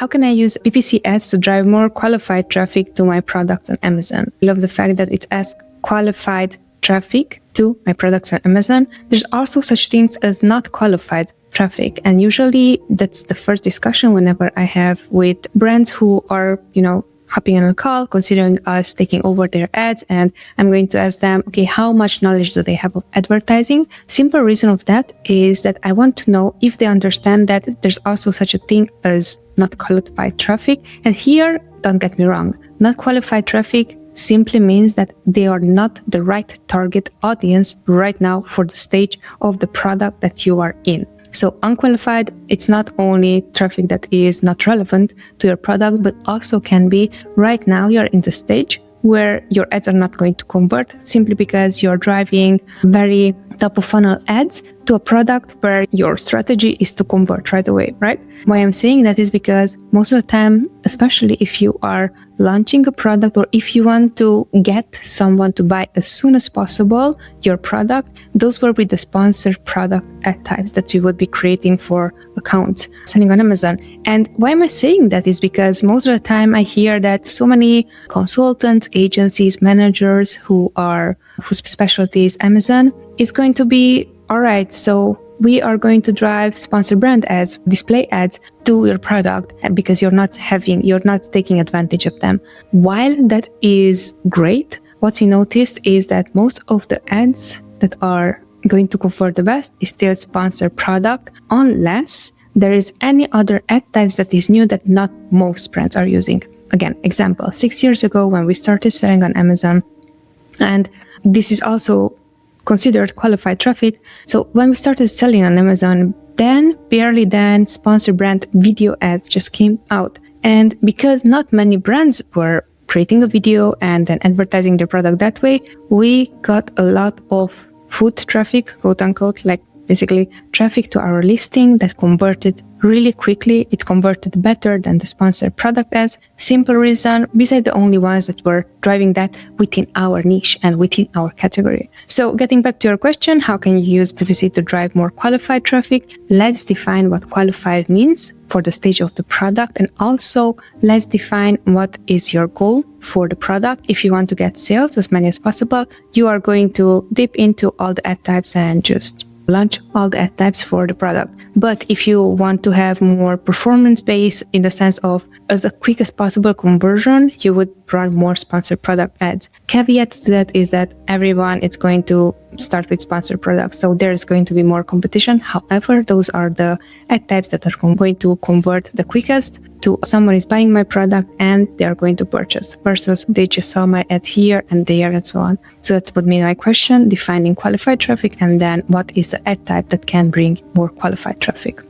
how can I use PPC ads to drive more qualified traffic to my products on Amazon? I love the fact that it asks qualified traffic to my products on Amazon. There's also such things as not qualified traffic. And usually that's the first discussion whenever I have with brands who are, hopping on a call, considering us taking over their ads. And I'm going to ask them, okay, how much knowledge do they have of advertising? Simple reason of that is that I want to know if they understand that there's also such a thing as not qualified traffic. And here, don't get me wrong, not qualified traffic simply means that they are not the right target audience right now for the stage of the product that you are in. So unqualified, it's not only traffic that is not relevant to your product, but also can be right now you're in the stage where your ads are not going to convert simply because you're driving very top of funnel ads to a product where your strategy is to convert right away, right? Why I'm saying that is because most of the time, especially if you are launching a product or if you want to get someone to buy as soon as possible your product, those will be the sponsored product ad types that you would be creating for accounts selling on Amazon. And why am I saying that is because most of the time I hear that so many consultants, agencies, managers whose specialty is Amazon is going to be, all right, so we are going to drive sponsored brand ads, display ads to your product because you're not taking advantage of them. While that is great, what we noticed is that most of the ads that are going to convert the best is still sponsored product, unless there is any other ad types that is new that not most brands are using. Again, example, 6 years ago when we started selling on Amazon, and this is also considered qualified traffic. So when we started selling on Amazon, barely then, sponsored brand video ads just came out. And because not many brands were creating a video and then advertising their product that way, we got a lot of foot traffic, quote unquote, like basically traffic to our listing that converted really quickly. It converted better than the sponsored product ads. Simple reason, besides the only ones that were driving that within our niche and within our category. So getting back to your question, how can you use PPC to drive more qualified traffic? Let's define what qualified means for the stage of the product. And also let's define what is your goal for the product. If you want to get sales, as many as possible, you are going to dip into all the ad types and just launch all the ad types for the product. But if you want to have more performance based in the sense of as a quick as possible conversion, you would run more sponsored product ads. Caveat to that is that everyone is going to start with sponsored products. So there's going to be more competition. However, those are the ad types that are going to convert the quickest to someone is buying my product and they are going to purchase versus they just saw my ad here and there and so on. So that would be my question, defining qualified traffic and then what is the ad type that can bring more qualified traffic.